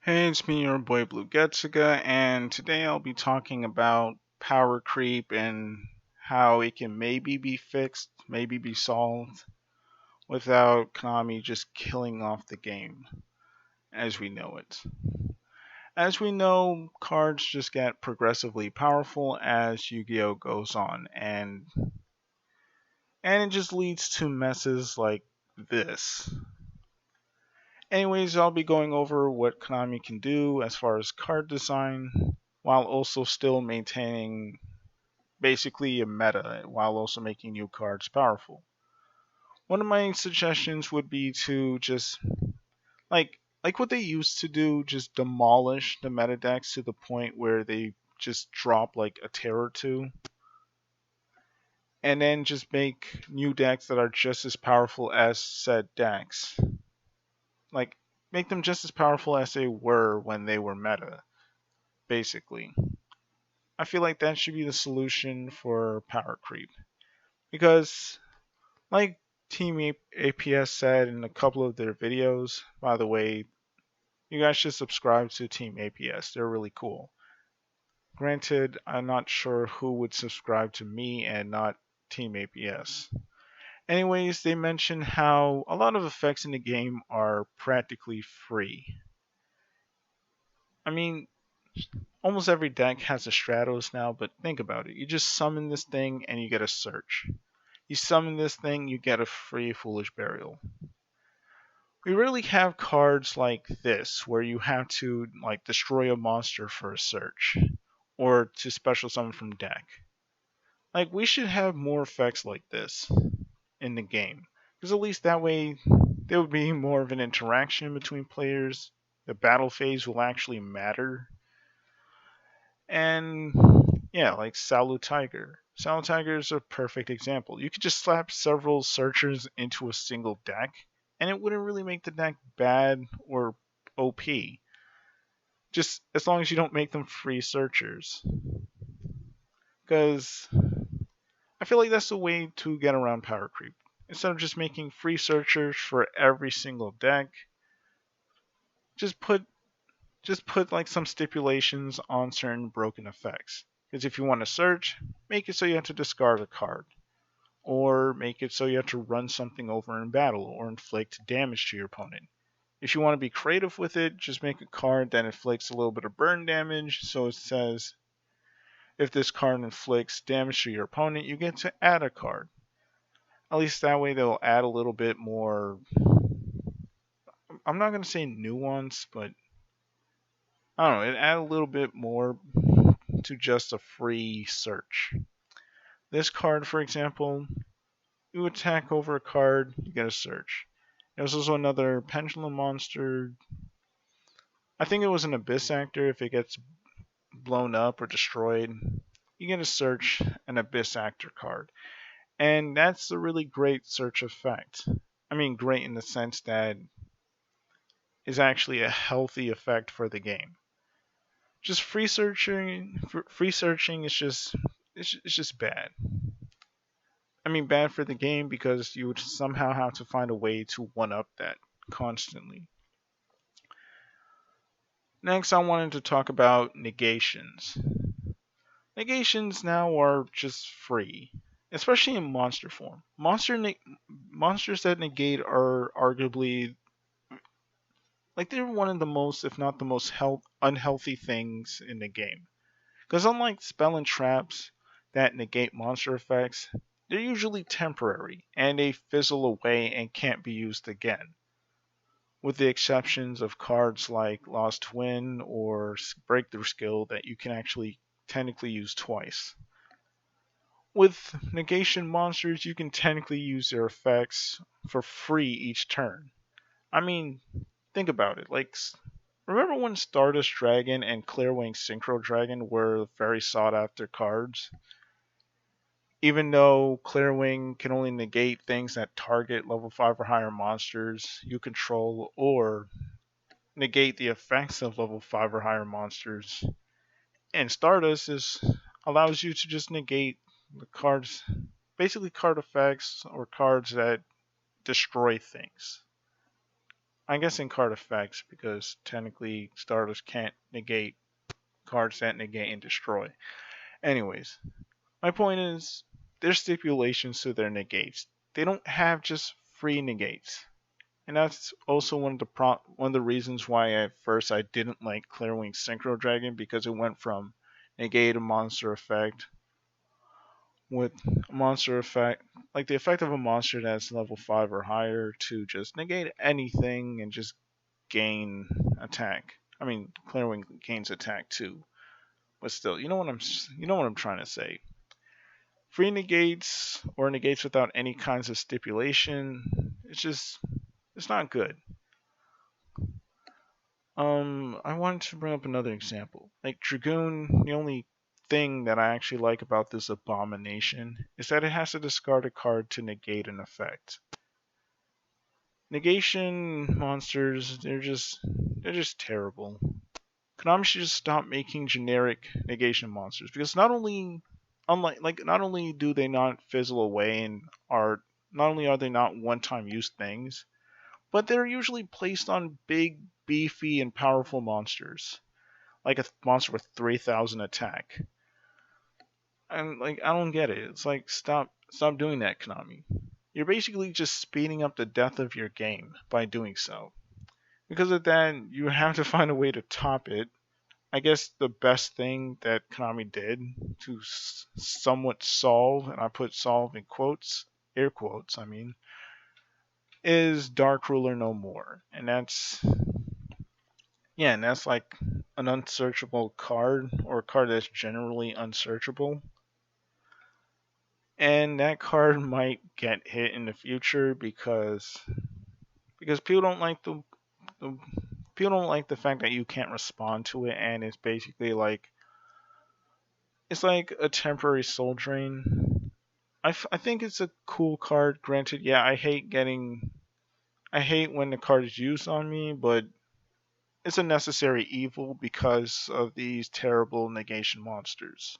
Hey, it's me, your boy Blue Getsuga, and today I'll be talking about power creep and how it can maybe be fixed, maybe be solved, without Konami just killing off the game as we know it. As we know, cards just get progressively powerful as Yu-Gi-Oh goes on, and it just leads to messes like this. Anyways, I'll be going over what Konami can do as far as card design, while also still maintaining basically a meta, while also making new cards powerful. One of my suggestions would be to just like what they used to do, just demolish the meta decks to the point where they just drop like a tier or two, and then just make new decks that are just as powerful as said decks. Like make them just as powerful as they were when they were meta, basically. I feel like that should be the solution for power creep. Because, like APS said in a couple of their videos, by the way, you guys should subscribe to Team APS. They're really cool. Granted, I'm not sure who would subscribe to me and not Team APS. Anyways, they mentioned how a lot of effects in the game are practically free. I mean, almost every deck has a Stratos now, but think about it. You just summon this thing and you get a search. You summon this thing, you get a free Foolish Burial. We rarely have cards like this where you have to like destroy a monster for a search or to special summon from deck. Like we should have more effects like this in the game because at least that way there would be more of an interaction between players. The battle phase will actually matter. And yeah, like Salu Tiger. Salu Tiger is a perfect example. You could just slap several searchers into a single deck, and it wouldn't really make the deck bad or OP. Just as long as you don't make them free searchers. Because I feel like that's the way to get around power creep. Instead of just making free searchers for every single deck, just put just put like some stipulations on certain broken effects. Because if you want to search, make it so you have to discard a card. Or make it so you have to run something over in battle or inflict damage to your opponent. If you want to be creative with it, just make a card that inflicts a little bit of burn damage. So it says, if this card inflicts damage to your opponent, you get to add a card. At least that way they'll add a little bit more. I'm not going to say nuance, but I don't know. It add a little bit more to just a free search. This card, for example, you attack over a card, you get a search. There's also another pendulum monster. I think it was an abyss actor. If it gets blown up or destroyed, you get a search an abyss actor card. And that's a really great search effect. I mean, great in the sense that is actually a healthy effect for the game. Just free searching is just it's just bad. I mean, bad for the game because you would somehow have to find a way to one up that constantly. Next, I wanted to talk about negations. Negations now are just free, especially in monster form. Monsters that negate are arguably like they're one of the most, if not the most unhealthy things in the game. Because unlike spell and traps that negate monster effects, they're usually temporary and they fizzle away and can't be used again. With the exceptions of cards like Lost Twin or Breakthrough Skill that you can actually technically use twice. With negation monsters, you can technically use their effects for free each turn. I mean, think about it. Like, remember when Stardust Dragon and Clearwing Synchro Dragon were very sought after cards? Even though Clearwing can only negate things that target level 5 or higher monsters you control, or negate the effects of level 5 or higher monsters. And Stardust allows you to just negate the cards, basically card effects or cards that destroy things. I guess in card effects, because technically starters can't negate cards that negate and destroy. Anyways, my point is, there's stipulations to their negates. They don't have just free negates. And that's also one of the reasons why at first I didn't like Clearwing Synchro Dragon, because it went from negate a monster effect with a monster effect, like the effect of a monster that's level 5 or higher, to just negate anything and just gain attack. I mean, Clearwing gains attack too, but still, you know what I'm trying to say. Free negates or negates without any kinds of stipulation, it's not good. I wanted to bring up another example. Like Dragoon, the only thing that I actually like about this abomination is that it has to discard a card to negate an effect. Negation monsters, they're just terrible. Konami should just stop making generic negation monsters, because not only do they not fizzle away and are not only are they not one-time use things, but they're usually placed on big, beefy, and powerful monsters, like a monster with 3,000 attack. And like, I don't get it. It's like, stop doing that, Konami. You're basically just speeding up the death of your game by doing so. Because of that, you have to find a way to top it. I guess the best thing that Konami did to somewhat solve, and I put solve in quotes, air quotes, I mean, is Dark Ruler No More. And that's like an unsearchable card, or a card that's generally unsearchable. And that card might get hit in the future because people don't like the people don't like the fact that you can't respond to it, and it's like a temporary soul drain. I think it's a cool card. Granted, yeah, I hate when the card is used on me, but it's a necessary evil because of these terrible negation monsters.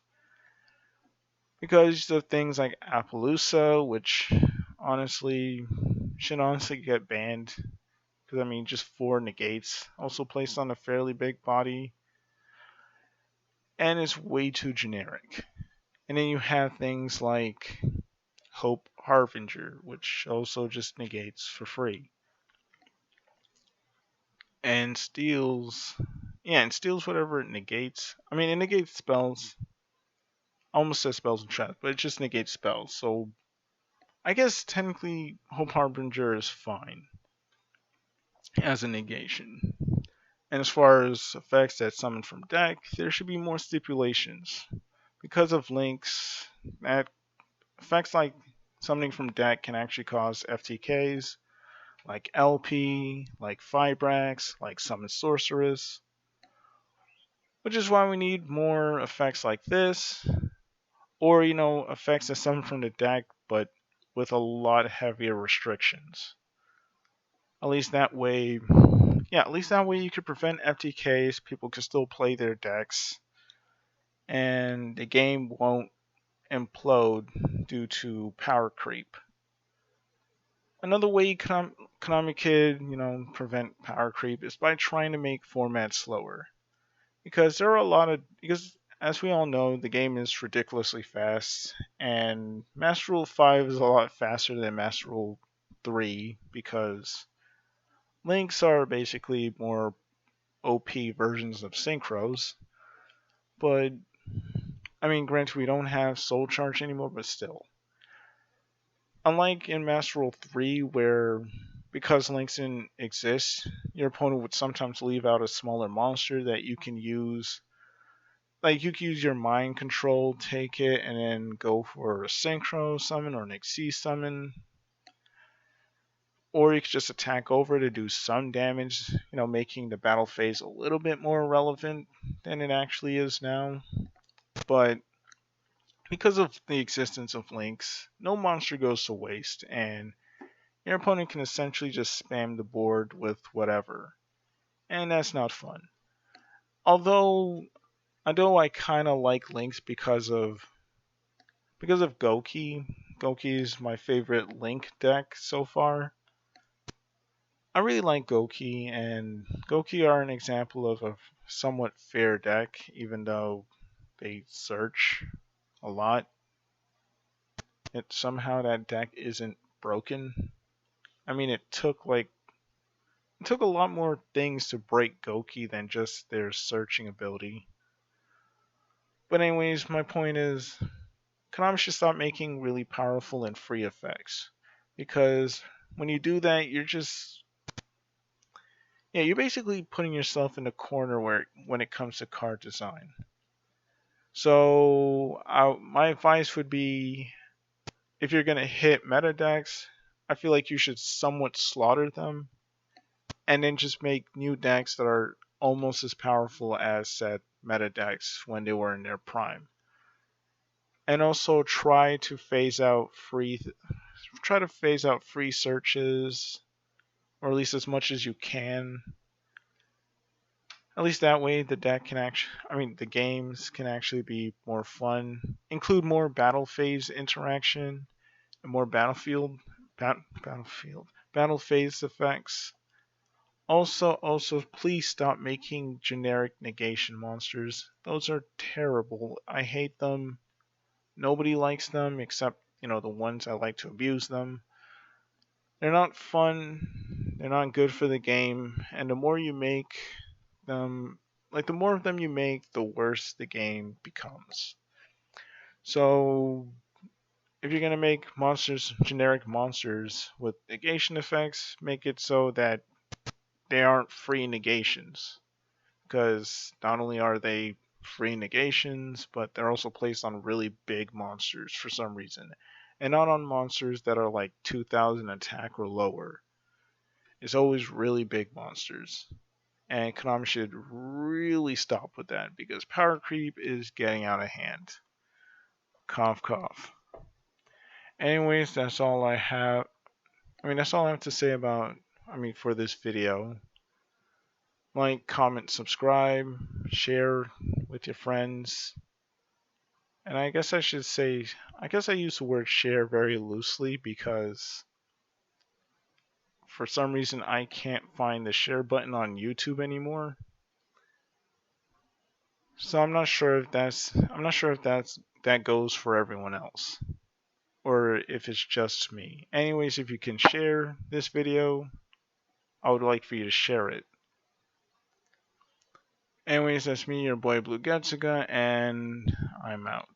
Because of things like Appaloosa, which honestly should honestly get banned. Because I mean, just 4 negates, also placed on a fairly big body, and it's way too generic. And then you have things like Hope Harbinger, which also just negates for free. And steals, yeah, and steals whatever it negates. I mean, it negates spells. I almost said spells and traps, but it just negates spells. So I guess technically Hope Harbinger is fine as a negation. And as far as effects that summon from deck, there should be more stipulations. Because of links, that effects like summoning from deck can actually cause FTKs, like LP, like Fibrax, like Summon Sorceress, which is why we need more effects like this, or effects that summon from the deck, but with a lot heavier restrictions. At least that way, yeah, at least that way you could prevent FTKs. People can still play their decks, and the game won't implode due to power creep. Another way Konami could, prevent power creep is by trying to make formats slower. Because as we all know, the game is ridiculously fast, and Master Rule 5 is a lot faster than Master Rule 3, because links are basically more OP versions of synchros. But I mean, granted, we don't have Soul Charge anymore, but still. Unlike in Master Rule 3, where because links didn't exist, your opponent would sometimes leave out a smaller monster that you can use. Like, you can use your mind control, take it, and then go for a synchro summon or an XC summon. Or you could just attack over to do some damage, making the battle phase a little bit more relevant than it actually is now. But because of the existence of links, no monster goes to waste, and your opponent can essentially just spam the board with whatever. And that's not fun. Although I kind of like links because of Goki. Goki is my favorite Link deck so far. I really like Goki, and Goki are an example of a somewhat fair deck, even though they search a lot. It somehow that deck isn't broken. I mean, it took a lot more things to break Goki than just their searching ability. But anyways, my point is, Konami should stop making really powerful and free effects, because when you do that, you're basically putting yourself in a corner where when it comes to card design. So my advice would be, if you're gonna hit meta decks, I feel like you should somewhat slaughter them, and then just make new decks that are almost as powerful as said meta decks when they were in their prime. And also try to phase out free searches, or at least as much as you can. At least that way the games can actually be more fun. Include more battle phase interaction and more battle phase effects. Also, please stop making generic negation monsters. Those are terrible. I hate them. Nobody likes them except, the ones that like to abuse them. They're not fun. They're not good for the game. And the more you make them, the more of them you make, the worse the game becomes. So, if you're going to make generic monsters with negation effects, make it so that they aren't free negations. Because not only are they free negations, but they're also placed on really big monsters for some reason. And not on monsters that are like 2000 attack or lower. It's always really big monsters. And Konami should really stop with that because power creep is getting out of hand. Cough, cough. Anyways, that's all I have. That's all I have to say for this video. Like, comment, subscribe, share with your friends. And I guess I use the word share very loosely because for some reason I can't find the share button on YouTube anymore. So I'm not sure if that goes for everyone else or if it's just me. Anyways, if you can share this video, I would like for you to share it. Anyways, that's me, your boy Blue Getsuga, and I'm out.